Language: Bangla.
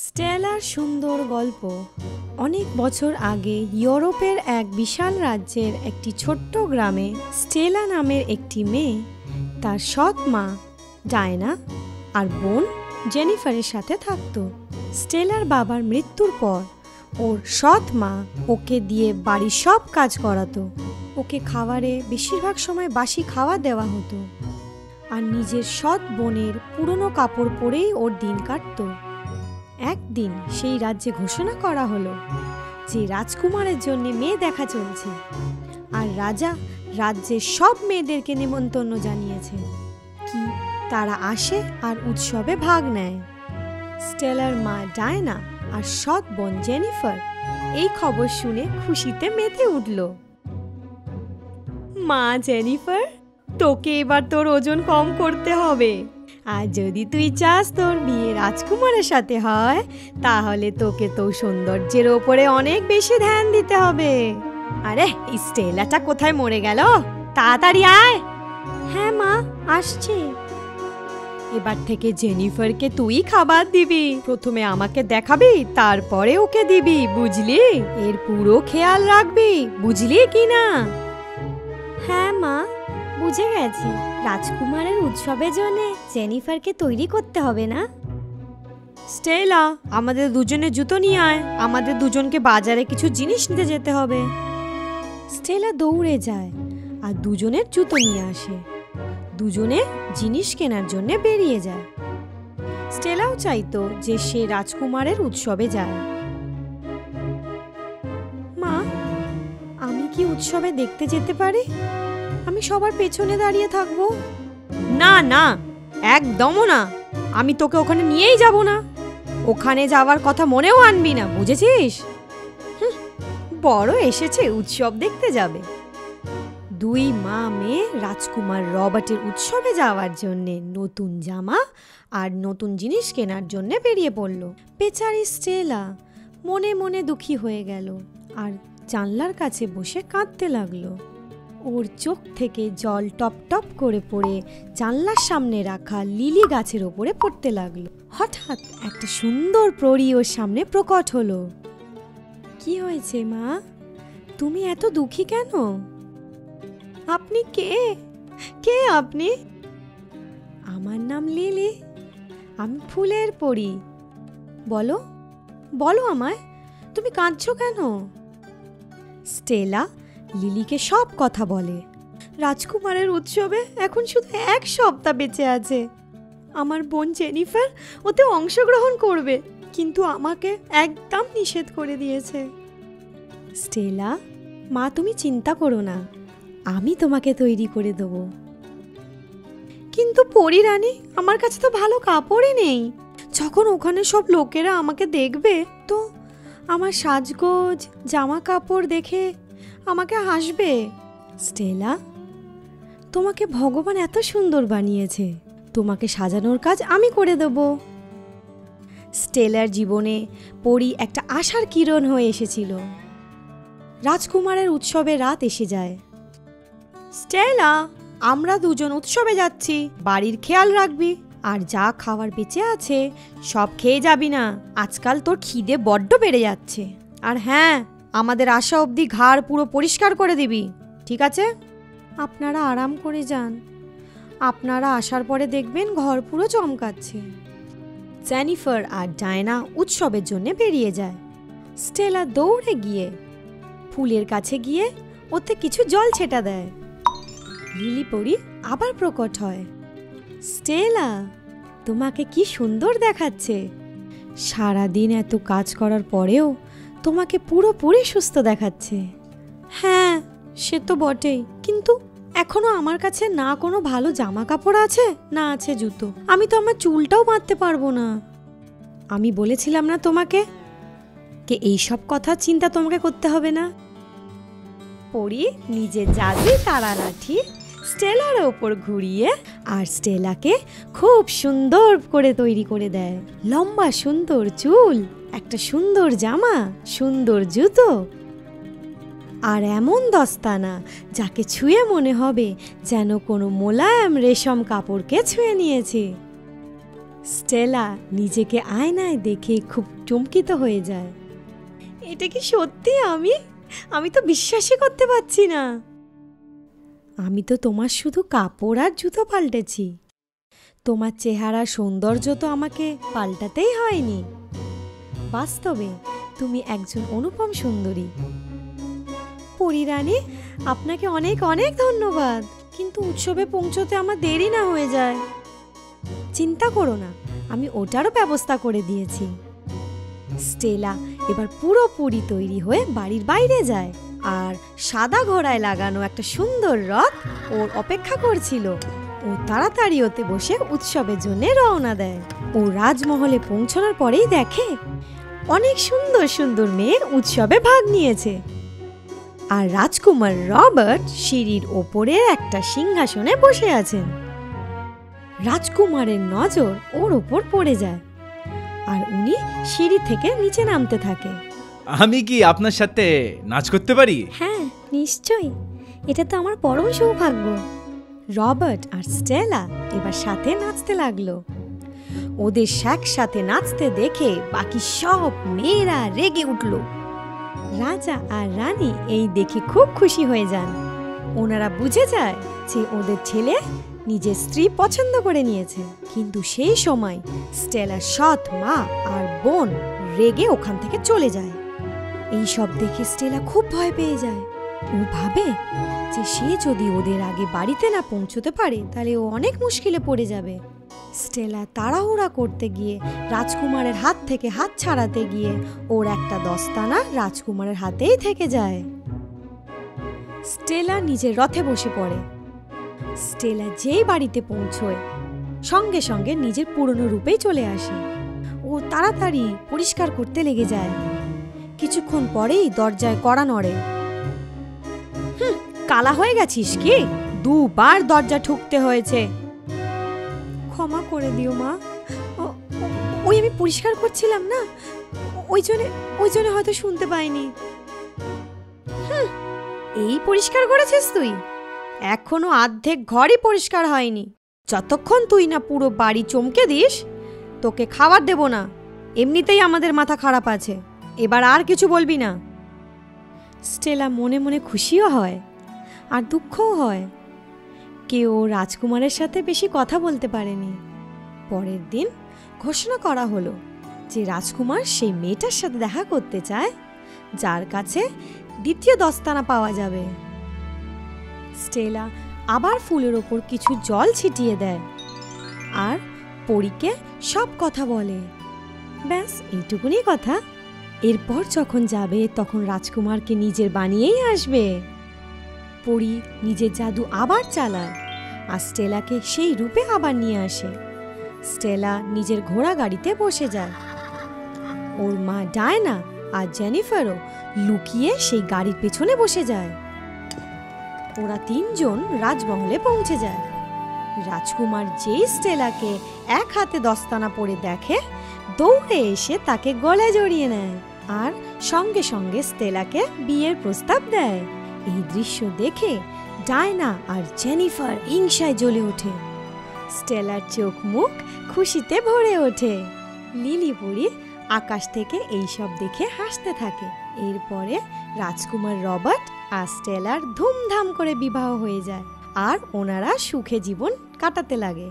স্টেলার সুন্দর গল্প। অনেক বছর আগে ইউরোপের এক বিশাল রাজ্যের একটি ছোট্ট গ্রামে স্টেলা নামের একটি মেয়ে তার সৎ মা ডায়না আর বোন জেনিফারের সাথে থাকত। স্টেলার বাবার মৃত্যুর পর ওর সৎ মা ওকে দিয়ে বাড়ির সব কাজ করাতো। ওকে খাবারে বেশিরভাগ সময় বাসি খাওয়া দেওয়া হতো আর নিজের সৎ বোনের পুরনো কাপড় পরেই ওর দিন কাটতো। একদিন সেই রাজ্যে ঘোষণা করা হলো যে রাজকুমারের জন্য মেয়ে দেখা চলছে আর রাজা রাজ্যের সব মেয়েদেরকে নেমন্তন্ন জানিয়েছে কি তারা আসে আর উৎসবে ভাগ নেয়। স্টেলার মা ডায়না আর সৎ বোন জেনিফার এই খবর শুনে খুশিতে মেতে উঠল। মা জেনিফার, তোকে এবার তোর ওজন কম করতে হবে, আর যদি তুই চাস তোর বিয়ে রাজকুমারের সাথে হয় তাহলে তোকে তো সৌন্দর্যের ওপরে অনেক বেশি ধ্যান দিতে হবে। আরে স্টেলাটা কোথায় মরে গেল? তাড়াতাড়ি আয়। হ্যাঁ মা, আসছে। এবার থেকে জেনিফারকে তুই খাবার দিবি। প্রথমে আমাকে দেখাবি, তারপরে ওকে দিবি, বুঝলি? এর পুরো খেয়াল রাখবি, বুঝলি কি না? হ্যাঁ মা, বুঝে গেছি। রাজকুমারের উৎসবের জন্য জেনিফারকে তৈরি করতে হবে না? স্টেলা, আমাদের দুজনের জুতো নিয়ে আয়, আমাদের দুজনকে বাজারে কিছু জিনিস নিতে যেতে হবে। স্টেলা দৌড়ে যায় আর দুজনের জুতো নিয়ে আসে। দুজনে জিনিস কেনার জন্য বেরিয়ে যায়। স্টেলাও চাইতো যে সে রাজকুমারের উৎসবে যায়। মা, আমি কি উৎসবে দেখতে যেতে পারি? আমি সবার পেছনে দাঁড়িয়ে থাকবো। না না, একদমও না। আমি তোকে ওখানে নিয়েই যাব না। ওখানে যাওয়ার কথা মনেও আনবি না, বুঝেছিস? বড় এসেছে উৎসব দেখতে যাবে। দুই মা মেয়ে রাজকুমার রবার্টের উৎসবে যাওয়ার জন্যে নতুন জামা আর নতুন জিনিস কেনার জন্য বেরিয়ে পড়ল। বেচারি স্টেলা মনে মনে দুঃখী হয়ে গেল আর জানলার কাছে বসে কাঁদতে লাগলো। ওর চোখ থেকে জল টপ টপ করে পড়ে জানলার সামনে রাখা লিলি গাছের ওপরে পড়তে লাগলো। হঠাৎ একটা সুন্দর পরী ওর সামনে প্রকট হলো। কি হয়েছে মা? তুমি এত দুঃখী কেন? আপনি কে? কে আপনি? আমার নাম লিলি, আমি ফুলের পরী। বলো বলো আমায়, তুমি কাঁদছো কেন? স্টেলা লিলিকে সব কথা বলে। রাজকুমারের উৎসবে এখন শুধু এক সপ্তাহ বেঁচে আছে। আমার বোন জেনিফার ওতে অংশগ্রহণ করবে, কিন্তু আমাকে একদম নিষেধ করে দিয়েছে। স্টেলা, মা তুমি চিন্তা করো না, আমি তোমাকে তৈরি করে দেব। কিন্তু পরী রানী, আমার কাছে তো ভালো কাপড়ই নেই। যখন ওখানে সব লোকেরা আমাকে দেখবে তো আমার সাজগোজ জামা কাপড় দেখে আমাকে হাসবে। স্টেলা, তোমাকে ভগবান এত সুন্দর বানিয়েছে, তোমাকে সাজানোর কাজ আমি করে দেব। স্টেলার জীবনে পরী একটা আশার কিরণ হয়ে এসেছিল। রাজকুমারের উৎসবে রাত এসে যায়। স্টেলা, আমরা দুজন উৎসবে যাচ্ছি, বাড়ির খেয়াল রাখবি, আর যা খাবার বেঁচে আছে সব খেয়ে যাবি না। আজকাল তোর খিদে বড্ড বেড়ে যাচ্ছে। আর হ্যাঁ, আমাদের আসা অবধি ঘাড় পুরো পরিষ্কার করে দিবি, ঠিক আছে? আপনারা আরাম করে যান, আপনারা আসার পরে দেখবেন ঘর পুরো চমকাচ্ছে। জেনিফার আর ডায়না উৎসবের জন্য বেরিয়ে যায়। স্টেলা দৌড়ে গিয়ে ফুলের কাছে গিয়ে ওতে কিছু জল ছেটা দেয়। লিলি পরী আবার প্রকট হয়। স্টেলা, তোমাকে কি সুন্দর দেখাচ্ছে। সারাদিন এত কাজ করার পরেও তোমাকে পুরোপুরি সুস্থ দেখাচ্ছে। হ্যাঁ, সে তো বটেই, কিন্তু এখনো আমার কাছে না কোনো ভালো জামা কাপড় আছে, না আছে জুতো। আমি তো আমার চুলটাও বাঁধতে পারবো না। আমি বলেছিলাম না তোমাকে কে এইসব কথা চিন্তা তোমাকে করতে হবে না। পরী নিজের জাদুই তারা লাঠি স্টেলার ওপর ঘুরিয়ে আর স্টেলাকে খুব সুন্দর করে তৈরি করে দেয়। লম্বা সুন্দর চুল, একটা সুন্দর জামা, সুন্দর জুতো আর এমন দস্তানা যাকে ছুঁয়ে মনে হবে যেন কোনো মোলায়েম রেশম কাপড়কে ছুঁয়ে নিয়েছে। স্টেলা নিজেকে আয়নায় দেখে খুব চমকিত হয়ে যায়। এটা কি সত্যি আমি তো বিশ্বাসই করতে পারছি না। আমি তো তোমার শুধু কাপড় আর জুতো পাল্টেছি, তোমার চেহারার সৌন্দর্য তো আমাকে পাল্টাতেই হয়নি। বাস্তবে তুমি একজন অনুপম সুন্দরী। পরিরানী, আপনাকে অনেক অনেক ধন্যবাদ, কিন্তু উৎসবে পৌঁছতে আমার দেরি না হয়ে যায়। চিন্তা করো না, আমি ওটারও ব্যবস্থা করে দিয়েছি। স্টেলা এবার পুরোপুরি তৈরি হয়ে বাড়ির বাইরে যায়, আর সাদা ঘোড়ায় লাগানো একটা সুন্দর রথ ওর অপেক্ষা করছিল। ও তাড়াতাড়ি ওতে বসে উৎসবের জন্য রওনা দেয়। ও রাজমহলে পৌঁছানোর পরেই দেখে অনেক সুন্দর সুন্দর মেয়ে উৎসবে ভাগ নিয়েছে, আর রাজকুমার রবার্ট সিঁড়ির ওপরের একটা সিংহাসনে বসে আছেন। রাজকুমারের নজর ওর ওপর পড়ে যায়, আর উনি সিঁড়ি থেকে নিচে নামতে থাকে। আমি কি আপনার সাথে নাচ করতে পারি? হ্যাঁ, নিশ্চয়ই, এটা তো আমার পরম সৌভাগ্য। রবার্ট আর স্টেলা এবার সাথে নাচতে লাগলো। ওদের একসাথে নাচতে দেখে বাকি সব মেয়েরা রেগে উঠল। রাজা আর রানী এই দেখে খুব খুশি হয়ে যান। ওনারা বুঝে যায় যে ওদের ছেলে নিজের স্ত্রী পছন্দ করে নিয়েছে। কিন্তু সেই সময় স্টেলার সৎ মা আর বোন রেগে ওখান থেকে চলে যায়। এই সব দেখে স্টেলা খুব ভয় পেয়ে যায়। ও ভাবে যে সে যদি ওদের আগে বাড়িতে না পৌঁছতে পারে তাহলে ও অনেক মুশকিলে পড়ে যাবে। স্টেলা তাড়াহুড়া করতে গিয়ে রাজকুমারের হাত থেকে হাত ছাড়াতে গিয়ে ওর একটা দস্তানা রাজকুমারের হাতেই থেকে যায়। স্টেলা নিজের রথে বসে পড়ে। স্টেলা যেই বাড়িতে পৌঁছয় সঙ্গে সঙ্গে নিজের পুরনো রূপেই চলে আসে। ও তাড়াতাড়ি পরিষ্কার করতে লেগে যায়। কিছুক্ষণ পরেই দরজায় কড়া নড়ে। কালা হয়ে গেছিস কি? দুবার দরজা ঠুকতে হয়েছে। ক্ষমা করে দিও মা, ওই আমি পরিষ্কার করছিলাম না, ওই জন্য হয়তো শুনতে পাইনি। এই পরিষ্কার করেছিস তুই? এখনো অর্ধেক ঘরই পরিষ্কার হয়নি। যতক্ষণ তুই না পুরো বাড়ি চমকে দিস তোকে খাবার দেব না। এমনিতেই আমাদের মাথা খারাপ আছে, এবার আর কিছু বলবি না। স্টেলা মনে মনে খুশিও হয় আর দুঃখও হয়। কেউ রাজকুমারের সাথে বেশি কথা বলতে পারেনি। পরের দিন ঘোষণা করা হলো যে রাজকুমার সেই মেয়েটার সাথে দেখা করতে চায় যার কাছে দ্বিতীয় দস্তানা পাওয়া যাবে। স্টেলা আবার ফুলের ওপর কিছু জল ছিটিয়ে দেয় আর পরীকে সব কথা বলে। ব্যাস এইটুকুনি কথা। এরপর যখন যাবে তখন রাজকুমারকে নিজের বানিয়েই আসবে। পরী নিজের জাদু আবার চালায় আর স্টেলাকে সেই রূপে আবার নিয়ে আসে। স্টেলা নিজের ঘোড়া গাড়িতে বসে যায়। ওর মা ডায়না আর জেনিফারও লুকিয়ে সেই গাড়ির পেছনে বসে যায়। ওরা তিনজন রাজমহলে পৌঁছে যায়। রাজকুমার যেই স্টেলাকে এক হাতে দস্তানা পরে দেখে দৌড়ে এসে তাকে গলায় জড়িয়ে নেয় আর সঙ্গে সঙ্গে স্টেলাকে বিয়ের প্রস্তাব দেয়। এই দৃশ্য দেখে ডায়না আর জেনিফার হিংসায় জ্বলে ওঠে। স্টেলার চোখ মুখ খুশিতে ভরে ওঠে। লিলি পরি আকাশ থেকে এইসব দেখে হাসতে থাকে। এরপরে রাজকুমার রবার্ট আর স্টেলার ধুমধাম করে বিবাহ হয়ে যায় আর ওনারা সুখে জীবন কাটাতে লাগে।